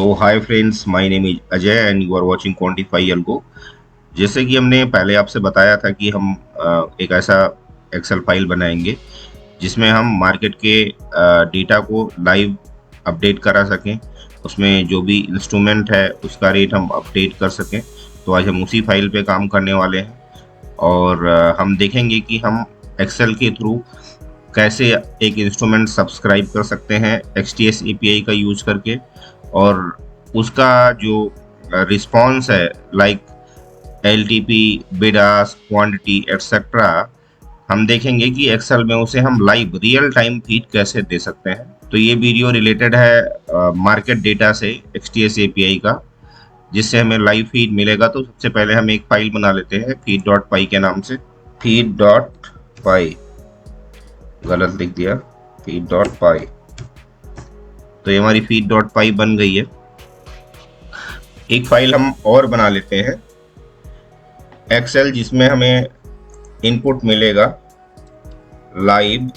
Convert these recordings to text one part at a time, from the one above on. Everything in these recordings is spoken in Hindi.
तो hi friends, my name is Ajay and you are watching Quantify Algo. जैसे कि हमने पहले आपसे बताया था कि हम एक ऐसा एक्सेल फाइल बनाएंगे जिसमें हम मार्केट के डेटा को लाइव अपडेट करा सकें। उसमें जो भी इंस्ट्रूमेंट है उसका रेट हम अपडेट कर सकें। तो आज हम उसी फाइल पे काम करने वाले हैं और हम देखेंगे कि हम एक्सेल के थ्रू कैसे एक इंस्ट्रूमेंट सब्सक्राइब कर सकते हैं XTS API का यूज करके, और उसका जो रिस्पॉन्स है like LTP, bid ask, quantity etcetera, हम देखेंगे कि एक्सेल में उसे हम लाइव रियल टाइम फीड कैसे दे सकते हैं। तो ये वीडियो रिलेटेड है मार्केट डेटा से XTS API का, जिससे हमें लाइव फीड मिलेगा। तो सबसे पहले हम एक फाइल बना लेते हैं feed.py के नाम से। feed.py गलत लिख दिया, feed.py। तो ये हमारी feed.py बन गई है। एक फाइल हम और बना लेते हैं एक्सेल, जिसमें हमें इनपुट मिलेगा लाइव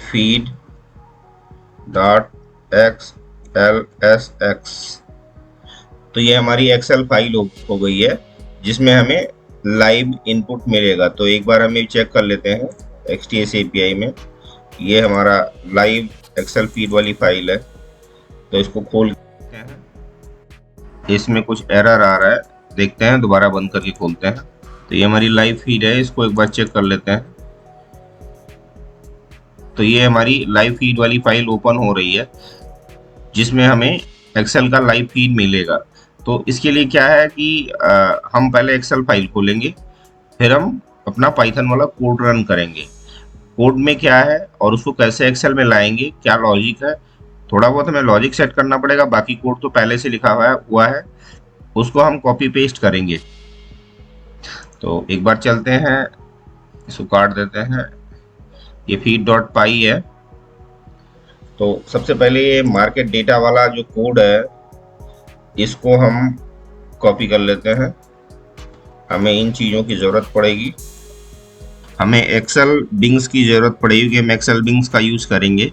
फीड डॉट XLSX। तो ये हमारी एक्सेल फाइल हो गई है जिसमें हमें लाइव इनपुट मिलेगा। तो एक बार हम ये चेक कर लेते हैं XTS API में। ये हमारा लाइव एक्सेल फीड वाली फाइल है। तो इसको खोल के हैं, इसमें कुछ एरर आ रहा है, देखते हैं, दोबारा बंद करके खोलते हैं। तो ये हमारी लाइव फीड है, इसको एक बार चेक कर लेते हैं। तो ये हमारी लाइव फीड वाली फाइल ओपन हो रही है जिसमें हमें एक्सेल का लाइव फीड मिलेगा। तो इसके लिए क्या है कि हम पहले एक्सेल फाइल खोलेंगे, फिर हम अपना पाइथन वाला कोड रन करेंगे। कोड में क्या है और उसको कैसे एक्सेल में लाएंगे, क्या लॉजिक है, थोड़ा बहुत हमें लॉजिक सेट करना पड़ेगा। बाकी कोड तो पहले से लिखा हुआ है, उसको हम कॉपी पेस्ट करेंगे। तो एक बार चलते हैं, इसको काट देते हैं। ये feed.py है। तो सबसे पहले ये मार्केट डेटा वाला जो कोड है इसको हम कॉपी कर लेते हैं। हमें इन चीज़ों की ज़रूरत पड़ेगी। हमें एक्सेल बिंग्स की ज़रूरत पड़ेगी कि हम एक्सेल बिंग्स का यूज़ करेंगे।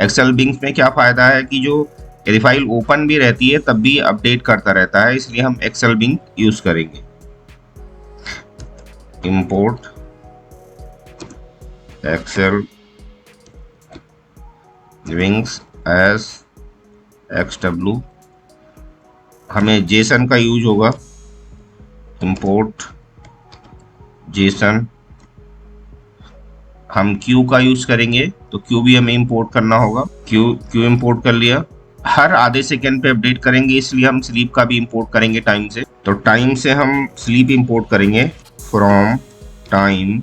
एक्सेल बिंग्स में क्या फ़ायदा है कि जो यदि फाइल ओपन भी रहती है तब भी अपडेट करता रहता है, इसलिए हम एक्सेल बिंग यूज़ करेंगे। Import xlwings as XW। हमें जेसन का यूज होगा, इंपोर्ट जेसन। हम क्यू का यूज करेंगे, तो क्यू भी हमें इंपोर्ट करना होगा। क्यू इंपोर्ट कर लिया। हर आधे सेकेंड पे अपडेट करेंगे, इसलिए हम स्लीप का भी इंपोर्ट करेंगे टाइम से। तो टाइम से हम स्लीप इंपोर्ट करेंगे, फ्रॉम टाइम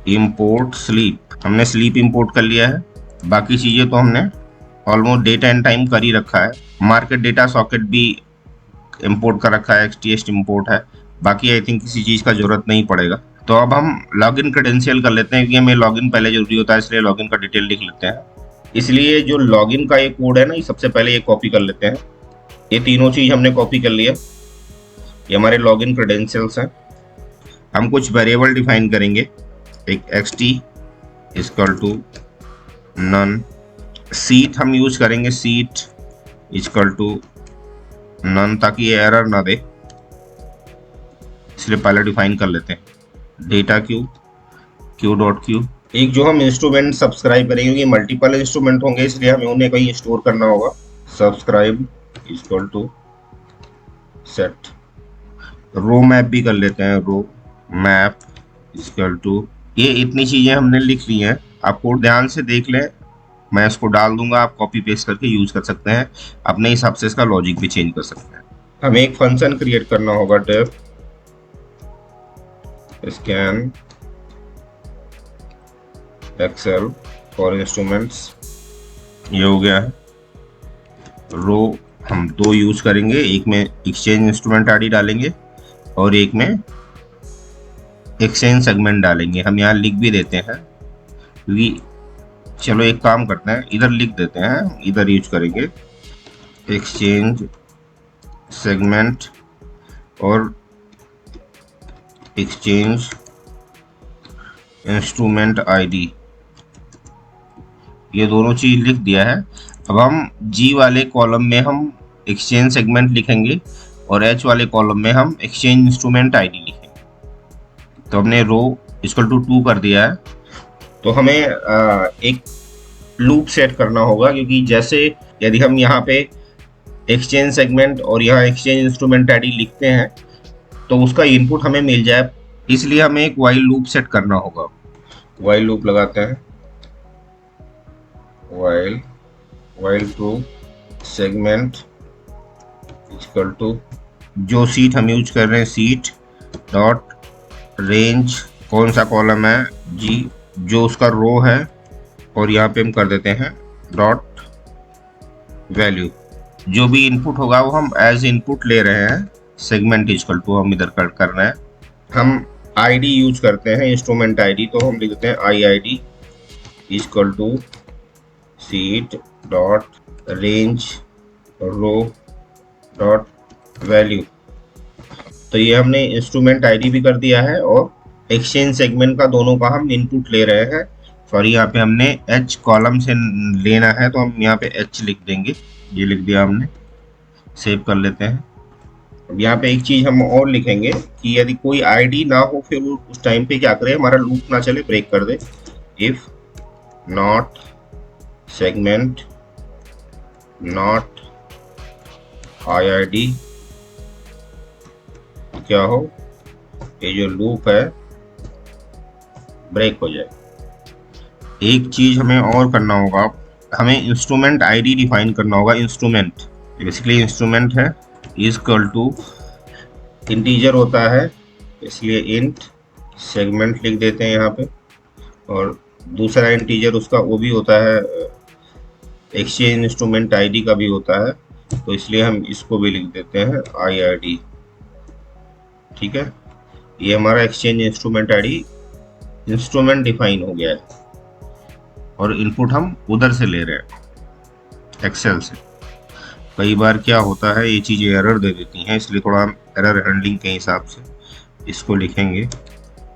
इंपोर्ट स्लीप। हमने स्लीप इंपोर्ट कर लिया है। बाकी चीजें तो हमने ऑलमोस्ट डेट एंड टाइम कर ही रखा है। मार्केट डेटा सॉकेट भी इंपोर्ट कर रखा है, XTS इंपोर्ट है। बाकी आई थिंक किसी चीज का जरूरत नहीं पड़ेगा। तो अब हम लॉगिन क्रेडेंशियल कर लेते हैं, क्योंकि हमें लॉगिन पहले जरूरी होता है, इसलिए लॉगिन का डिटेल लिख लेते हैं। इसलिए जो लॉगिन का एक कोड है ना, ये सबसे पहले ये कॉपी कर लेते हैं। ये तीनों चीज हमने कॉपी कर लिया। ये हमारे लॉगिन क्रेडेंशियल्स हैं। हम कुछ वेरिएबल डिफाइन करेंगे, एक xt equal to none. Sheet हम यूज करेंगे, सीट इक्वल टू नन, ताकि ये एरर ना दे, इसलिए पहले डिफाइन कर लेते हैं। Data Q dot Q. एक जो हम इंस्ट्रूमेंट सब्सक्राइब करेंगे, क्योंकि मल्टीपल इंस्ट्रूमेंट होंगे इसलिए हमें उन्हें कहीं स्टोर करना होगा। Subscribe equal to set. Row map भी कर लेते हैं, रो मैप इक्वल टू। ये इतनी चीजें हमने लिख ली हैं, आप कोड ध्यान से देख लें। मैं इसको डाल दूंगा, आप कॉपी पेस्ट करके यूज कर सकते हैं, अपने हिसाब से इसका लॉजिक भी चेंज कर सकते हैं। हमें एक फंक्शन क्रिएट करना होगा, def scan excel for instruments. ये हो गया है। रो हम दो यूज करेंगे, एक में एक्सचेंज इंस्ट्रूमेंट आईडी डालेंगे और एक में एक्सचेंज सेगमेंट डालेंगे। हम यहाँ लिख भी देते हैं, क्योंकि चलो एक काम करते हैं, इधर लिख देते हैं, इधर यूज करेंगे एक्सचेंज सेगमेंट और एक्सचेंज इंस्ट्रूमेंट आईडी। ये दोनों चीज लिख दिया है। अब हम जी वाले कॉलम में हम एक्सचेंज सेगमेंट लिखेंगे और एच वाले कॉलम में हम एक्सचेंज इंस्ट्रूमेंट आईडी लिखेंगे। तो हमने रो इक्वल टू 2 कर दिया है। तो हमें एक लूप सेट करना होगा, क्योंकि जैसे यदि हम यहाँ पे एक्सचेंज सेगमेंट और यहाँ एक्सचेंज इंस्ट्रूमेंट आईडी लिखते हैं तो उसका इनपुट हमें मिल जाए, इसलिए हमें एक वाइल लूप सेट करना होगा। वाइल लूप लगाते हैं, while to segment equal to, जो सीट हम यूज कर रहे हैं सीट डॉट रेंज, कौन सा कॉलम है जी, जो उसका रो है, और यहाँ पे हम कर देते हैं डॉट वैल्यू। जो भी इनपुट होगा वो हम एज इनपुट ले रहे हैं, सेगमेंट इक्वल टू हम इधर कर रहे हैं। हम आईडी यूज करते हैं इंस्ट्रूमेंट आईडी, तो हम लिखते हैं I I D equal to sheet dot range row dot value. तो ये हमने इंस्ट्रूमेंट आईडी भी कर दिया है और एक्सचेंज सेगमेंट का दोनों का हम इनपुट ले रहे हैं। सॉरी, यहाँ पे हमने एच कॉलम से लेना है तो हम यहाँ पे एच लिख देंगे। ये लिख दिया हमने, सेव कर लेते हैं। अब यहाँ पे एक चीज हम और लिखेंगे कि यदि कोई आईडी ना हो फिर वो उस टाइम पे क्या करे, हमारा लूप ना चले, ब्रेक कर दे। If not segment not I I D, क्या हो, ये जो लूप है ब्रेक हो जाए। एक चीज हमें और करना होगा, हमें इंस्ट्रूमेंट आईडी डिफाइन करना होगा। इंस्ट्रूमेंट बेसिकली इंस्ट्रूमेंट है इक्वल टू इंटीजर होता है, इसलिए इंट सेगमेंट लिख देते हैं यहाँ पे, और दूसरा इंटीजर उसका वो भी होता है, एक्सचेंज इंस्ट्रूमेंट आईडी का भी होता है, तो इसलिए हम इसको भी लिख देते हैं आई आई डी। ठीक है, ये हमारा exchange instrument ID instrument define हो गया है और इनपुट हम उधर से ले रहे हैं एक्सेल से। कई बार क्या होता है ये चीज़ें एरर दे देती हैं, इसलिए थोड़ा हम एरर हैंडलिंग के हिसाब से इसको लिखेंगे।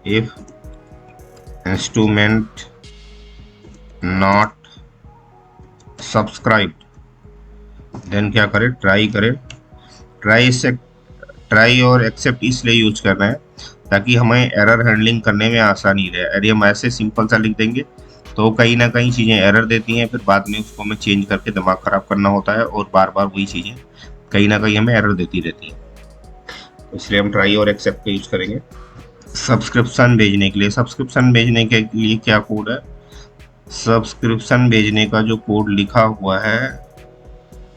If instrument not subscribed, then क्या करें, ट्राई करें। ट्राई और एक्सेप्ट इसलिए यूज कर रहे हैं ताकि हमें एरर हैंडलिंग करने में आसानी रहे। यदि हम ऐसे सिंपल सा लिख देंगे तो कहीं ना कहीं चीज़ें एरर देती हैं, फिर बाद में उसको हमें चेंज करके दिमाग ख़राब करना होता है और बार बार वही चीज़ें कहीं ना कहीं हमें एरर देती रहती हैं। इसलिए हम ट्राई और एक्सेप्ट का यूज करेंगे। सब्सक्रिप्शन भेजने के लिए, सब्सक्रिप्शन भेजने के लिए क्या कोड है, सब्सक्रिप्शन भेजने का जो कोड लिखा हुआ है,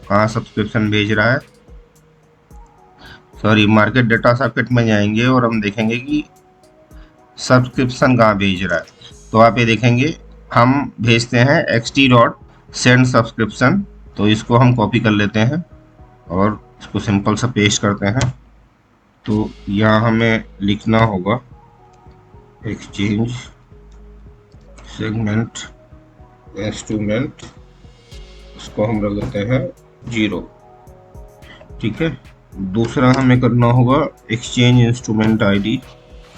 कहाँ सब्सक्रिप्शन भेज रहा है, सॉरी मार्केट डेटा सॉकेट में जाएंगे और हम देखेंगे कि सब्सक्रिप्शन कहाँ भेज रहा है। तो आप ये देखेंगे हम भेजते हैं xt डॉट सेंड सब्सक्रिप्शन, तो इसको हम कॉपी कर लेते हैं और इसको सिंपल सा पेस्ट करते हैं। तो यहाँ हमें लिखना होगा एक्सचेंज सेगमेंट इंस्ट्रूमेंट, इसको हम रख देते हैं 0। ठीक है, दूसरा हमें करना होगा exchange instrument ID,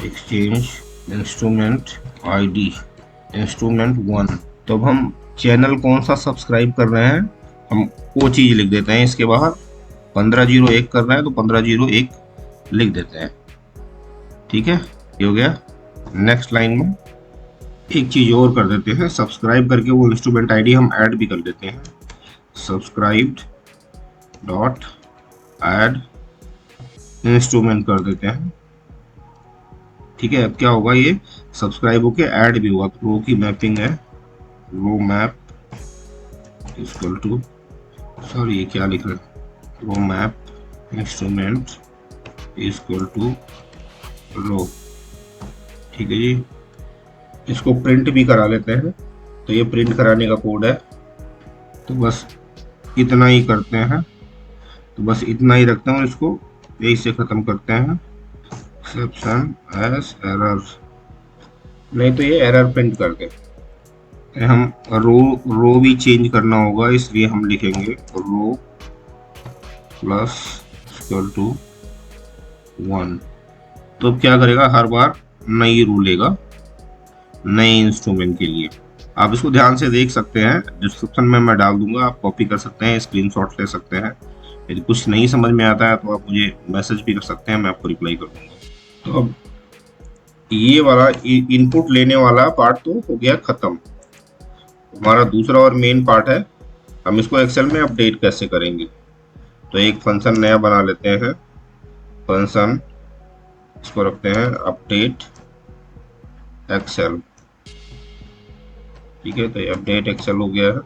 exchange instrument ID instrument 1। तो अब हम चैनल कौन सा सब्सक्राइब कर रहे हैं हम वो चीज़ लिख देते हैं, इसके बाहर 1501 कर रहे हैं तो 1501 लिख देते हैं। ठीक है, ये हो गया। नेक्स्ट लाइन में एक चीज़ और कर देते हैं, सब्सक्राइब करके वो इंस्ट्रूमेंट आईडी हम ऐड भी कर देते हैं, सब्सक्राइब्ड डॉट ऐड इंस्ट्रूमेंट कर देते हैं। ठीक है, अब क्या होगा, ये सब्सक्राइब होके ऐड भी हुआ। रो की मैपिंग है, रो मैप इक्वल टू, सॉरी ये क्या लिख रहे हैं, रो मैप इंस्ट्रूमेंट इक्वल टू रो। ठीक है जी, इसको प्रिंट भी करा लेते हैं, तो ये प्रिंट कराने का कोड है। तो बस इतना ही करते हैं, तो बस इतना ही रखते हैं और इसको यही से ख़त्म करते हैं, एक्सेप्शन एज एरर, नहीं तो ये एरर प्रिंट कर दे। हम रो भी चेंज करना होगा, इसलिए हम लिखेंगे रो प्लस इक्वल टू 1। तो क्या करेगा, हर बार नई रो लेगा नए इंस्ट्रूमेंट के लिए। आप इसको ध्यान से देख सकते हैं, डिस्क्रिप्शन में मैं डाल दूंगा, आप कॉपी कर सकते हैं, स्क्रीनशॉट ले सकते हैं। यदि कुछ नहीं समझ में आता है तो आप मुझे मैसेज भी कर सकते हैं, मैं आपको रिप्लाई कर दूंगा। तो अब ये वाला इनपुट लेने वाला पार्ट तो हो गया खत्म। हमारा दूसरा और मेन पार्ट है, हम इसको एक्सेल में अपडेट कैसे करेंगे। तो एक फंक्शन नया बना लेते हैं, फंक्शन इसको रखते हैं अपडेट एक्सेल। ठीक है, तो ये अपडेट एक्सेल हो गया है।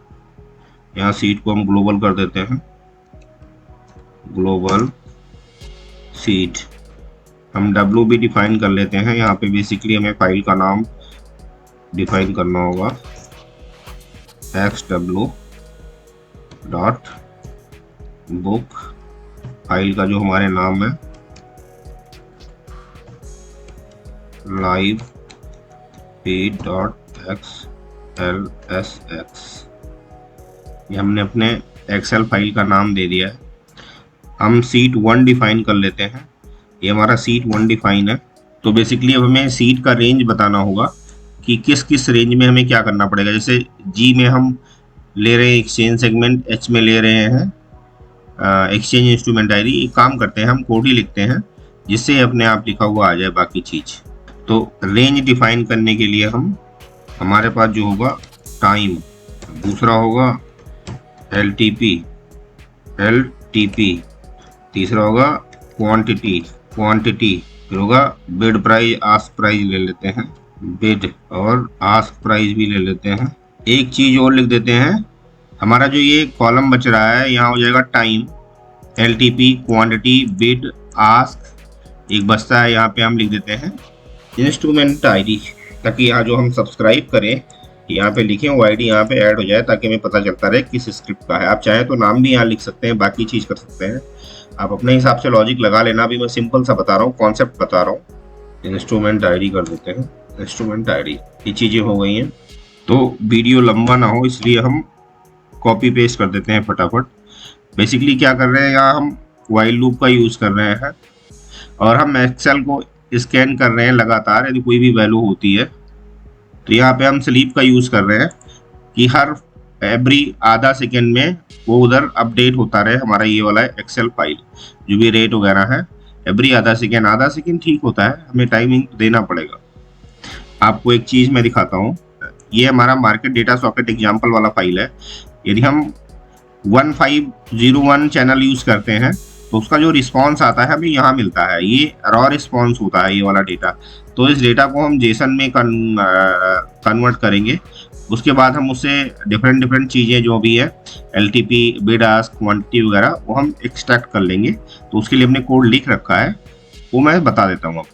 यहाँ सीट को हम ग्लोबल कर देते हैं, ग्लोबल सीट। हम डब्ल्यू भी डिफाइन कर लेते हैं। यहाँ पे बेसिकली हमें फाइल का नाम डिफाइन करना होगा, xw डॉट बुक, फाइल का जो हमारे नाम है लाइव फीड डॉट xlsx। ये हमने अपने एक्सेल फाइल का नाम दे दिया है। हम सीट 1 डिफाइन कर लेते हैं, ये हमारा सीट 1 डिफाइन है। तो बेसिकली अब हमें सीट का रेंज बताना होगा कि किस किस रेंज में हमें क्या करना पड़ेगा। जैसे जी में हम ले रहे हैं एक्सचेंज सेगमेंट, एच में ले रहे हैं एक्सचेंज इंस्ट्रूमेंट आईडी। एक काम करते हैं, हम कोड ही लिखते हैं जिससे अपने आप लिखा हुआ आ जाए बाकी चीज। तो रेंज डिफाइन करने के लिए हम, हमारे पास जो होगा टाइम, दूसरा होगा LTP, तीसरा होगा क्वांटिटी, फिर होगा बिड प्राइस, आस्क प्राइस ले लेते हैं, बिड और आस्क प्राइस भी ले लेते हैं। एक चीज और लिख देते हैं, हमारा जो ये कॉलम बच रहा है यहाँ हो जाएगा time, LTP, quantity, bid, ask. एक बचता है यहाँ पे हम लिख देते हैं इंस्ट्रूमेंट आईडी, ताकि यहाँ जो हम सब्सक्राइब करें यहाँ पे लिखें वो आईडी यहाँ पे ऐड हो जाए, ताकि हमें पता चलता रहे किस स्क्रिप्ट का है। आप चाहें तो नाम भी यहाँ लिख सकते हैं, बाकी चीज कर सकते हैं, आप अपने हिसाब से लॉजिक लगा लेना। अभी मैं सिंपल सा बता रहा हूँ, कॉन्सेप्ट बता रहा हूँ। इंस्ट्रूमेंट आईडी कर देते हैं, इंस्ट्रूमेंट आईडी। ये चीजें हो गई हैं, तो वीडियो लंबा ना हो इसलिए हम कॉपी पेस्ट कर देते हैं फटाफट। बेसिकली क्या कर रहे हैं, यहाँ हम वाइल लूप का यूज कर रहे हैं और हम एक्सेल को स्कैन कर रहे हैं लगातार। यदि कोई भी वैल्यू होती है तो यहाँ पे हम स्लीप का यूज कर रहे हैं कि हर एवरी आधा सेकेंड में वो उधर अपडेट होता रहे हमारा ये वाला एक्सेल फाइल, जो भी रेट वगैरह है एवरी आधा सेकेंड ठीक होता है, हमें टाइमिंग देना पड़ेगा। आपको एक चीज मैं दिखाता हूँ, ये हमारा मार्केट डेटा सॉकेट एग्जाम्पल वाला फाइल है। यदि हम 1501 चैनल यूज करते हैं तो उसका जो रिस्पॉन्स आता है हमें यहाँ मिलता है, ये रॉ रिस्पॉन्स होता है ये वाला डेटा। तो इस डेटा को हम जेसन में कन्वर्ट करेंगे, उसके बाद हम उससे डिफरेंट चीज़ें जो भी है LTP, बिड, आस्क, क्वांटिटी वगैरह वो हम एक्सट्रैक्ट कर लेंगे। तो उसके लिए हमने कोड लिख रखा है, वो मैं बता देता हूँ।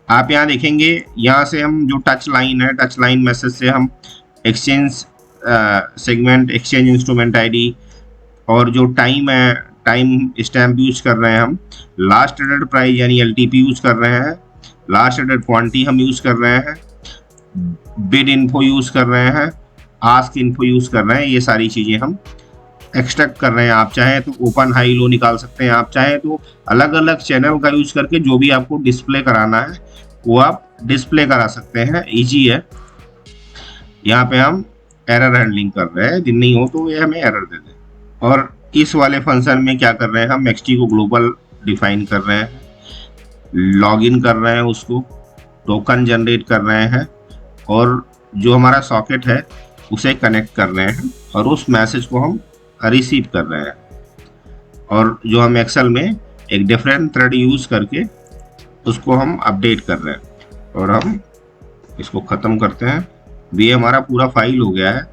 आप यहाँ देखेंगे, यहाँ से हम जो टच लाइन है, टच लाइन मैसेज से हम exchange segment, exchange instrument ID और जो टाइम है, टाइम स्टैम्प यूज कर रहे हैं हम, लास्ट ट्रेडेड प्राइस यानी LTP यूज कर रहे हैं, लास्ट ट्रेडेड क्वांटिटी हम यूज कर रहे हैं, बिड इन्फो यूज कर रहे हैं, आस्क इन्फो यूज कर रहे हैं। ये सारी चीजें हम एक्सट्रैक्ट कर रहे हैं। आप चाहें तो ओपन हाई लो निकाल सकते हैं, आप चाहें तो अलग अलग चैनल का यूज करके जो भी आपको डिस्प्ले कराना है वो आप डिस्प्ले करा सकते हैं, इजी है। यहाँ पे हम एरर हैंडलिंग कर रहे हैं, यदि नहीं हो तो ये हमें एरर दे दे। और इस वाले फंक्शन में क्या कर रहे हैं, हम XT को ग्लोबल डिफाइन कर रहे हैं, लॉगिन कर रहे हैं, उसको टोकन जनरेट कर रहे हैं और जो हमारा सॉकेट है उसे कनेक्ट कर रहे हैं और उस मैसेज को हम रिसीव कर रहे हैं। और जो हम एक्सेल में एक डिफरेंट थ्रेड यूज करके उसको हम अपडेट कर रहे हैं। और हम इसको ख़त्म करते हैं। ये हमारा पूरा फाइल हो गया है,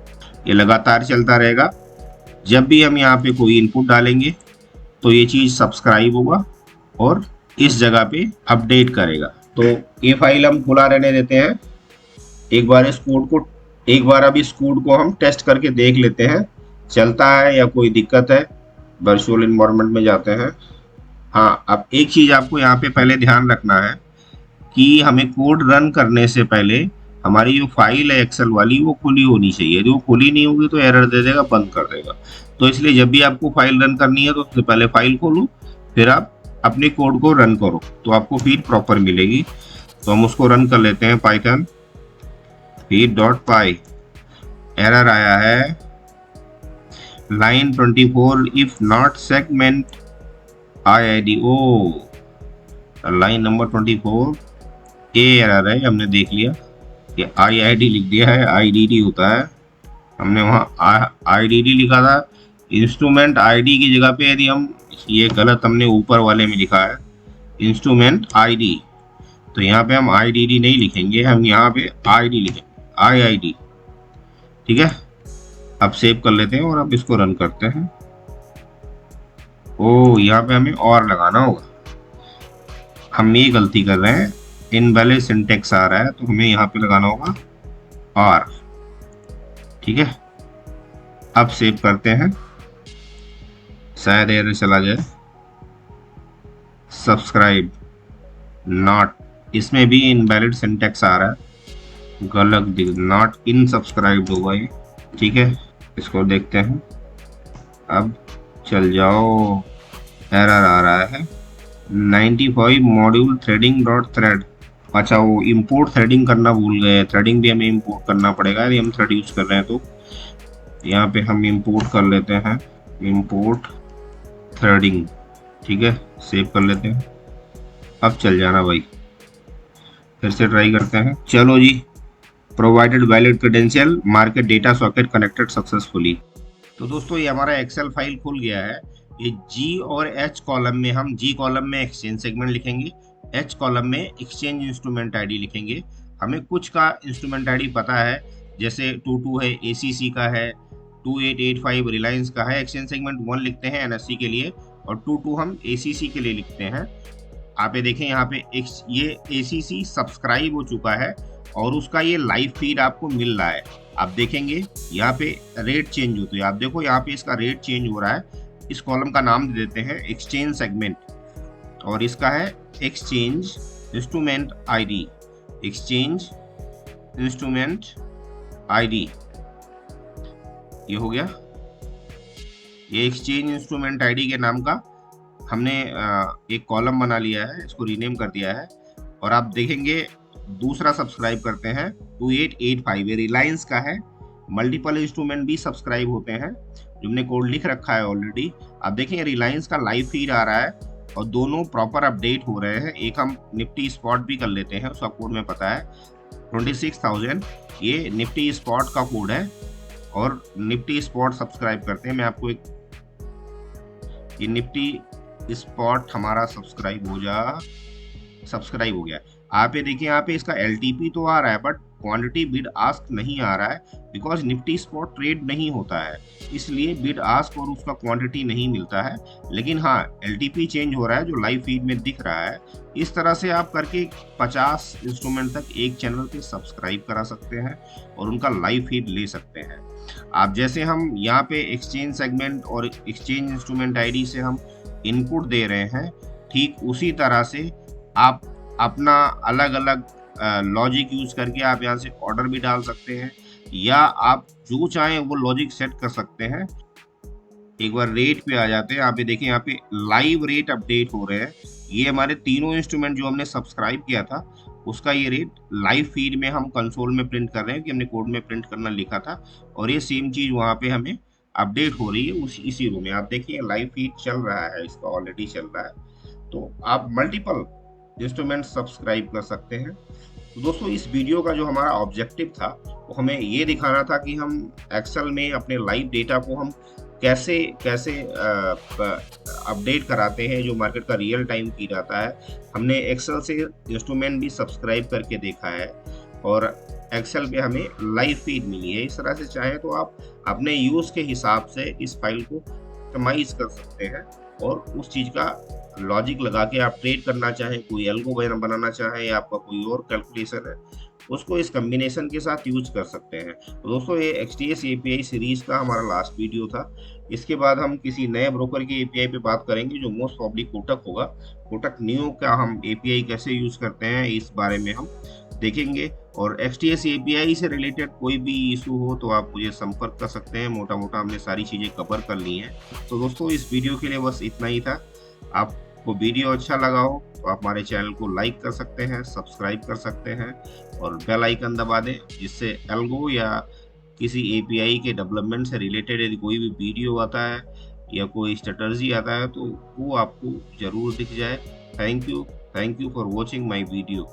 ये लगातार चलता रहेगा। जब भी हम यहाँ पे कोई इनपुट डालेंगे तो ये चीज़ सब्सक्राइब होगा और इस जगह पे अपडेट करेगा। तो ये फाइल हम खुला रहने देते हैं। एक बार अब इस कोड को हम टेस्ट करके देख लेते हैं चलता है या कोई दिक्कत है। वर्चुअल एनवायरनमेंट में जाते हैं। हाँ, अब एक चीज़ आपको यहाँ पे पहले ध्यान रखना है कि हमें कोड रन करने से पहले हमारी जो फाइल है एक्सेल वाली वो खुली होनी चाहिए। यदि वो खुली नहीं होगी तो एरर दे देगा, बंद कर देगा। तो इसलिए जब भी आपको फाइल रन करनी है तो उससे पहले फाइल खोलो, फिर आप अपने कोड को रन करो तो आपको फीड प्रॉपर मिलेगी। तो हम उसको रन कर लेते हैं, पाइथन feed.py। एरर आया है line 24 if not segment IID। ओ लाइन नंबर 24 ए एरर है, हमने देख लिया कि IID लिख दिया है, IDD होता है। हमने वहाँ IDD लिखा था, इंस्ट्रूमेंट ID की जगह पे यदि हम ये गलत हमने ऊपर वाले में लिखा है इंस्ट्रूमेंट ID, तो यहाँ पे हम IDD नहीं लिखेंगे, हम यहाँ पे ID लिखेंगे, IID। ठीक है, अब सेव कर लेते हैं और अब इसको रन करते हैं। ओ यहाँ पे हमें और लगाना होगा, हम ये गलती कर रहे हैं, इनवैलिड सिंटेक्स आ रहा है, तो हमें यहाँ पे लगाना होगा और। ठीक है, अब सेव करते हैं, शायद एरर चला जाए। सब्सक्राइब नॉट, इसमें भी इनवैलिड सिंटेक्स आ रहा है, गलत नॉट इन सब्सक्राइब होगा ये। ठीक है, इसको देखते हैं, अब चल जाओ। एरर आ रहा है 95 मॉड्यूल थ्रेडिंग डॉट थ्रेड। अच्छा, वो इंपोर्ट थ्रेडिंग करना भूल गए, थ्रेडिंग भी हमें इंपोर्ट करना पड़ेगा यदि हम थ्रेड यूज कर रहे हैं तो। यहाँ पे हम इंपोर्ट कर लेते हैं, इंपोर्ट थ्रेडिंग। ठीक है, सेव कर लेते हैं, अब चल जाना भाई, फिर से ट्राई करते हैं। चलो जी, provided valid credential market data socket connected successfully. तो दोस्तों ये हमारा एक्सेल फाइल खुल गया है। ये जी और एच कॉलम में, हम जी कॉलम में एक्सचेंज सेगमेंट लिखेंगे, एच कॉलम में एक्सचेंज इंस्ट्रूमेंट आईडी लिखेंगे। हमें कुछ का इंस्ट्रूमेंट आईडी पता है, जैसे 22 है एसीसी का है, 2885 रिलायंस का है। एक्सचेंज सेगमेंट 1 लिखते हैं एनएससी के लिए और 22 हम एसीसी के लिए लिखते हैं। आप ये देखें, यहाँ पे ये एसीसी सब्सक्राइब हो चुका है और उसका ये लाइव फीड आपको मिल रहा है। आप देखेंगे यहाँ पे रेट चेंज होती है, आप देखो यहाँ पे इसका रेट चेंज हो रहा है। इस कॉलम का नाम दे देते हैं एक्सचेंज सेगमेंट और इसका है exchange instrument ID, exchange instrument ID. ये हो गया, ये एक्सचेंज इंस्ट्रूमेंट आईडी के नाम का हमने एक कॉलम बना लिया है, इसको रीनेम कर दिया है। और आप देखेंगे दूसरा सब्सक्राइब करते हैं 2885, ये रिलायंस का है। मल्टीपल इंस्ट्रूमेंट भी सब्सक्राइब होते हैं, जो हमने कोड लिख रखा है ऑलरेडी। आप देखेंगे रिलायंस का लाइव फीड आ रहा है और दोनों प्रॉपर अपडेट हो रहे हैं। एक हम निफ्टी स्पॉट भी कर लेते हैं, उसका कोड में पता है 26,000, ये निफ्टी स्पॉट का कोड है और निफ्टी स्पॉट सब्सक्राइब करते हैं। मैं आपको एक, ये निफ्टी स्पॉट हमारा सब्सक्राइब हो गया। आप ये देखिए, यहाँ पे इसका एलटीपी तो आ रहा है बट क्वांटिटी बिड आस्क नहीं आ रहा है, बिकॉज निफ्टी स्पॉट ट्रेड नहीं होता है, इसलिए बिड आस्क और उसका क्वांटिटी नहीं मिलता है। लेकिन हाँ, एलटीपी चेंज हो रहा है जो लाइव फीड में दिख रहा है। इस तरह से आप करके 50 इंस्ट्रूमेंट तक एक चैनल पे सब्सक्राइब करा सकते हैं और उनका लाइव फीड ले सकते हैं। आप जैसे हम यहाँ पे एक्सचेंज सेगमेंट और एक्सचेंज इंस्ट्रूमेंट आईडी से हम इनपुट दे रहे हैं, ठीक उसी तरह से आप अपना अलग अलग लॉजिक यूज करके आप यहाँ से ऑर्डर भी डाल सकते हैं, या आप जो चाहें वो लॉजिक सेट कर सकते हैं। एक बार रेट पे आ जाते हैं, आप ये देखें, यहाँ पे लाइव रेट अपडेट हो रहे हैं। ये हमारे तीनों इंस्ट्रूमेंट जो हमने सब्सक्राइब किया था उसका ये रेट लाइव फीड में हम कंसोल में प्रिंट कर रहे हैं, कि हमने कोड में प्रिंट करना लिखा था और ये सेम चीज वहाँ पे हमें अपडेट हो रही है इसी रो में। आप देखिए लाइव फीड चल रहा है, इसका ऑलरेडी चल रहा है। तो आप मल्टीपल इंस्ट्रूमेंट सब्सक्राइब कर सकते हैं। तो दोस्तों इस वीडियो का जो हमारा ऑब्जेक्टिव था वो हमें ये दिखाना था कि हम एक्सेल में अपने लाइव डेटा को हम कैसे अपडेट कराते हैं, जो मार्केट का रियल टाइम फीड आता है। हमने एक्सेल से इंस्ट्रूमेंट भी सब्सक्राइब करके देखा है और एक्सेल पे हमें लाइव फीड मिली है। इस तरह से चाहे तो आप अपने यूज के हिसाब से इस फाइल को कस्टमाइज कर सकते हैं और उस चीज का लॉजिक लगा के आप ट्रेड करना चाहें, कोई एल्गो बनाना चाहें या आपका कोई और कैलकुलेशन है, उसको इस कम्बिनेशन के साथ यूज कर सकते हैं। तो दोस्तों ये XTS API सीरीज का हमारा लास्ट वीडियो था। इसके बाद हम किसी नए ब्रोकर की API पे बात करेंगे जो मोस्ट प्रॉब्ली कोटक होगा। कोटक नियो का हम API कैसे यूज करते हैं इस बारे में हम देखेंगे। और XTS API से रिलेटेड कोई भी इशू हो तो आप मुझे संपर्क कर सकते हैं। मोटा मोटा हमने सारी चीज़ें कवर कर ली हैं। तो दोस्तों इस वीडियो के लिए बस इतना ही था। आपको वीडियो अच्छा लगा हो तो आप हमारे चैनल को लाइक कर सकते हैं, सब्सक्राइब कर सकते हैं और बेल आइकन दबा दें, जिससे एल्गो या किसी एपीआई के डेवलपमेंट से रिलेटेड यदि कोई भी वीडियो आता है या कोई स्ट्रेटजी आता है तो वो आपको जरूर दिख जाए। Thank you for watching my video.